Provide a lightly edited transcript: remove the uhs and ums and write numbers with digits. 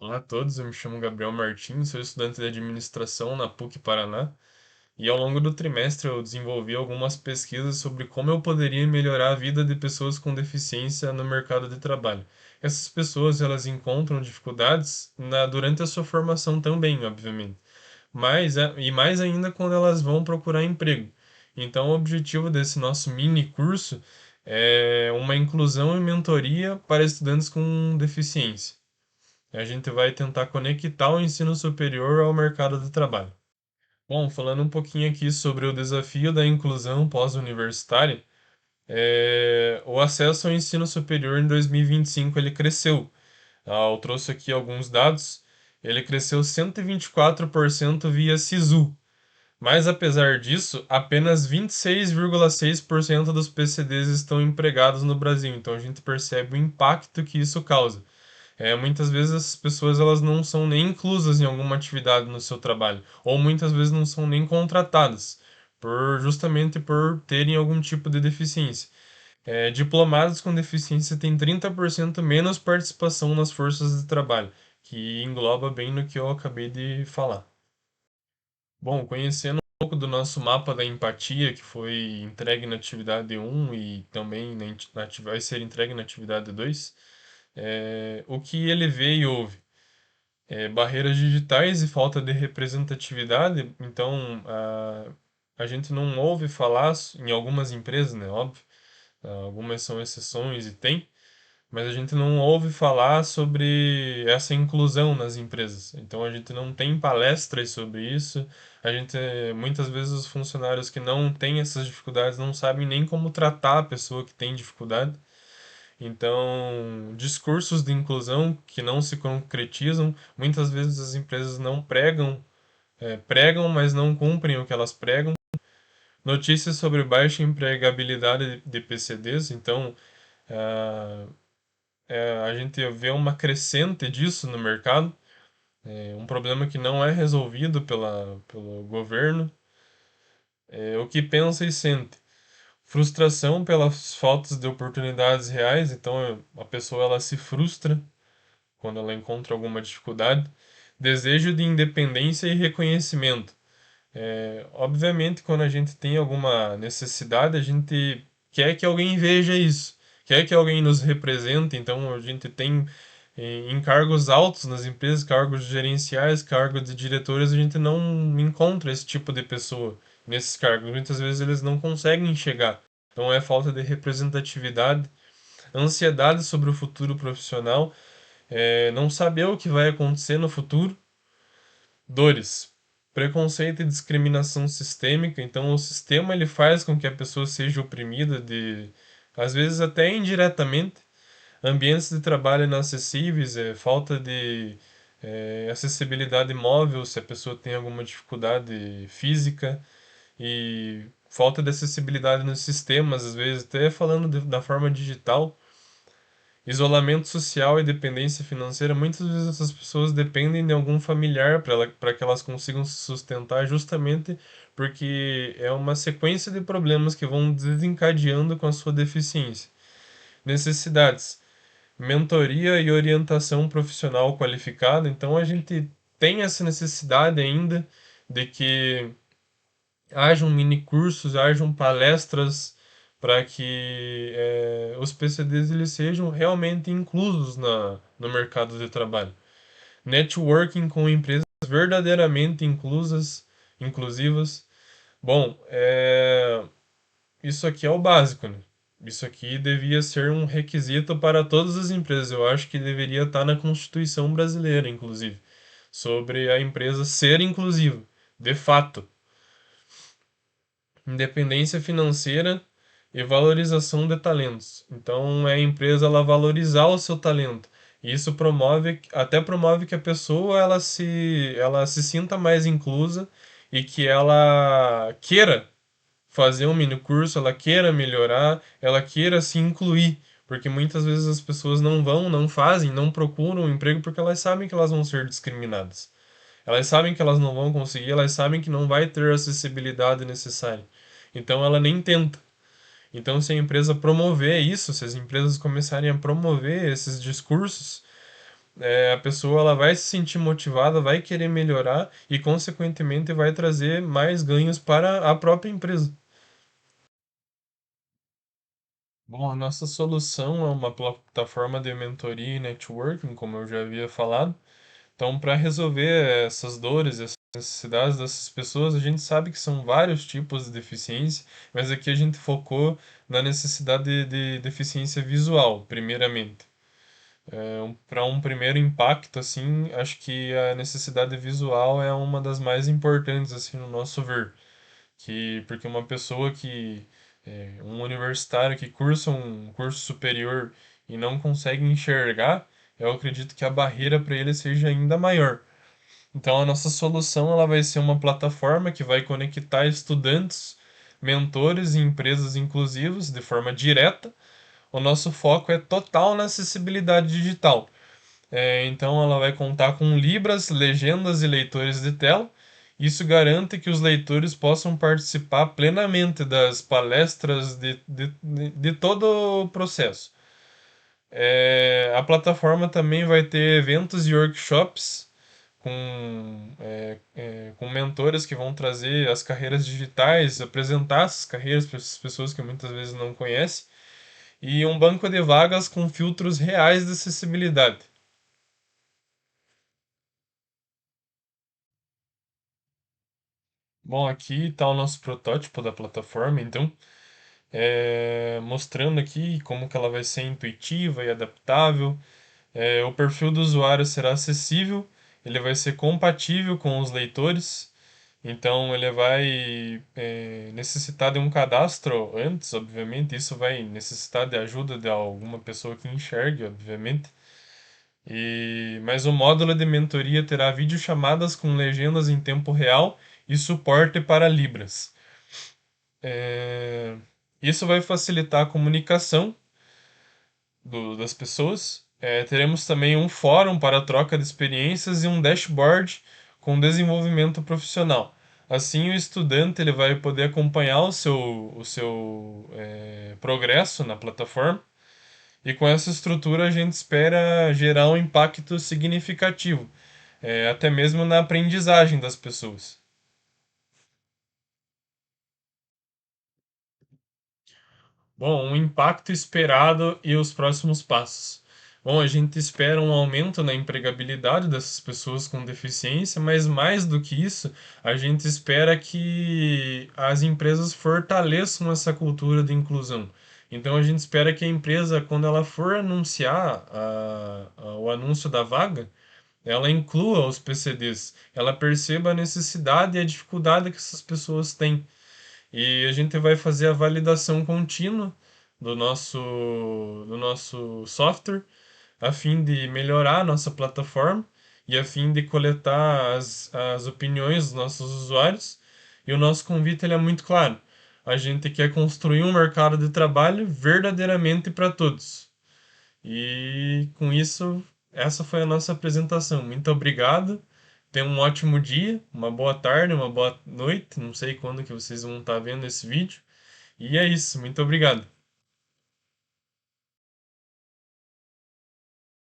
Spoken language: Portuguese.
Olá a todos, eu me chamo Gabriel Martins, sou estudante de administração na PUC Paraná e ao longo do trimestre eu desenvolvi algumas pesquisas sobre como eu poderia melhorar a vida de pessoas com deficiência no mercado de trabalho. Essas pessoas elas encontram dificuldades durante a sua formação também, obviamente, e mais ainda quando elas vão procurar emprego. Então, o objetivo desse nosso mini curso é uma inclusão e mentoria para estudantes com deficiência. A gente vai tentar conectar o ensino superior ao mercado de trabalho. Bom, falando um pouquinho aqui sobre o desafio da inclusão pós-universitária, o acesso ao ensino superior em 2025 ele cresceu. Eu trouxe aqui alguns dados. Ele cresceu 124% via SISU. Mas apesar disso, apenas 26,6% dos PCDs estão empregados no Brasil. Então a gente percebe o impacto que isso causa. Muitas vezes as pessoas elas não são nem inclusas em alguma atividade no seu trabalho, ou muitas vezes não são nem contratadas, justamente por terem algum tipo de deficiência. Diplomados com deficiência têm 30% menos participação nas forças de trabalho, que engloba bem no que eu acabei de falar. Bom, conhecendo um pouco do nosso mapa da empatia, que foi entregue na atividade 1 e também vai ser entregue na atividade 2, o que ele vê e ouve? Barreiras digitais e falta de representatividade. Então, a gente não ouve falar em algumas empresas, né? Óbvio, algumas são exceções e tem, mas a gente não ouve falar sobre essa inclusão nas empresas. Então, a gente não tem palestras sobre isso. Muitas vezes, os funcionários que não têm essas dificuldades não sabem nem como tratar a pessoa que tem dificuldade. Então, discursos de inclusão que não se concretizam, muitas vezes as empresas não pregam, mas não cumprem o que elas pregam. Notícias sobre baixa empregabilidade de PCDs, então ah, a gente vê uma crescente disso no mercado, um problema que não é resolvido pelo governo. O que pensa e sente? Frustração pelas faltas de oportunidades reais, então a pessoa ela se frustra quando ela encontra alguma dificuldade, desejo de independência e reconhecimento. Obviamente, quando a gente tem alguma necessidade, a gente quer que alguém veja isso, quer que alguém nos represente. Então, a gente tem em cargos altos nas empresas, cargos gerenciais, cargos de diretores, a gente não encontra esse tipo de pessoa nesses cargos. Muitas vezes eles não conseguem chegar. Então, é falta de representatividade, ansiedade sobre o futuro profissional, não saber o que vai acontecer no futuro. Dores. Preconceito e discriminação sistêmica. Então, o sistema ele faz com que a pessoa seja oprimida às vezes até indiretamente. Ambientes de trabalho inacessíveis, falta de acessibilidade móvel, se a pessoa tem alguma dificuldade física e falta de acessibilidade nos sistemas, às vezes até falando da forma digital. Isolamento social e dependência financeira, muitas vezes essas pessoas dependem de algum familiar para que elas consigam se sustentar, justamente porque é uma sequência de problemas que vão desencadeando com a sua deficiência. Necessidades: mentoria e orientação profissional qualificada. Então a gente tem essa necessidade ainda de que hajam mini cursos, hajam palestras para que os PCDs eles sejam realmente inclusos no mercado de trabalho. Networking com empresas verdadeiramente inclusivas. Bom, isso aqui é o básico, né? Isso aqui devia ser um requisito para todas as empresas. Eu acho que deveria estar na Constituição brasileira, inclusive, sobre a empresa ser inclusiva, de fato. Independência financeira e valorização de talentos. Então, é a empresa ela valorizar o seu talento. E isso até promove que a pessoa ela se sinta mais inclusa e que ela queira fazer um mini curso, ela queira melhorar, ela queira se incluir. Porque muitas vezes as pessoas não fazem, não procuram um emprego porque elas sabem que elas vão ser discriminadas. Elas sabem que elas não vão conseguir, elas sabem que não vai ter a acessibilidade necessária. Então ela nem tenta. Então, se a empresa promover isso, se as empresas começarem a promover esses discursos, a pessoa ela vai se sentir motivada, vai querer melhorar e, consequentemente, vai trazer mais ganhos para a própria empresa. Bom, a nossa solução é uma plataforma de mentoria e networking, como eu já havia falado. Então, para resolver essas dores, essas necessidades dessas pessoas, a gente sabe que são vários tipos de deficiência, mas aqui a gente focou na necessidade de deficiência visual, primeiramente. Para um primeiro impacto, assim, acho que a necessidade visual é uma das mais importantes, assim, no nosso ver. Porque uma pessoa um universitário que cursa um curso superior e não consegue enxergar, eu acredito que a barreira para ele seja ainda maior. Então a nossa solução ela vai ser uma plataforma que vai conectar estudantes, mentores e empresas inclusivas de forma direta. O nosso foco é total na acessibilidade digital. Então ela vai contar com libras, legendas e leitores de tela. Isso garante que os leitores possam participar plenamente das palestras de todo o processo. A plataforma também vai ter eventos e workshops com mentores que vão trazer as carreiras digitais, apresentar essas carreiras para essas pessoas que muitas vezes não conhecem, e um banco de vagas com filtros reais de acessibilidade. Bom, aqui está o nosso protótipo da plataforma, então, mostrando aqui como que ela vai ser intuitiva e adaptável. O perfil do usuário será acessível, ele vai ser compatível com os leitores, então ele vai necessitar de um cadastro antes, obviamente, isso vai necessitar de ajuda de alguma pessoa que enxergue, obviamente. Mas o módulo de mentoria terá videochamadas com legendas em tempo real e suporte para Libras. É, Isso vai facilitar a comunicação das pessoas. Teremos também um fórum para troca de experiências e um dashboard com desenvolvimento profissional. Assim, o estudante ele vai poder acompanhar o seu progresso na plataforma. E com essa estrutura, a gente espera gerar um impacto significativo, até mesmo na aprendizagem das pessoas. Bom, o impacto esperado e os próximos passos. Bom, a gente espera um aumento na empregabilidade dessas pessoas com deficiência, mas mais do que isso, a gente espera que as empresas fortaleçam essa cultura de inclusão. Então, a gente espera que a empresa, quando ela for anunciar o anúncio da vaga, ela inclua os PCDs, ela perceba a necessidade e a dificuldade que essas pessoas têm. E a gente vai fazer a validação contínua do nosso software, a fim de melhorar a nossa plataforma e a fim de coletar as opiniões dos nossos usuários. E o nosso convite ele é muito claro. A gente quer construir um mercado de trabalho verdadeiramente para todos. E com isso, essa foi a nossa apresentação. Muito obrigado. Tenha um ótimo dia, uma boa tarde, uma boa noite. Não sei quando que vocês vão estar vendo esse vídeo. E é isso. Muito obrigado.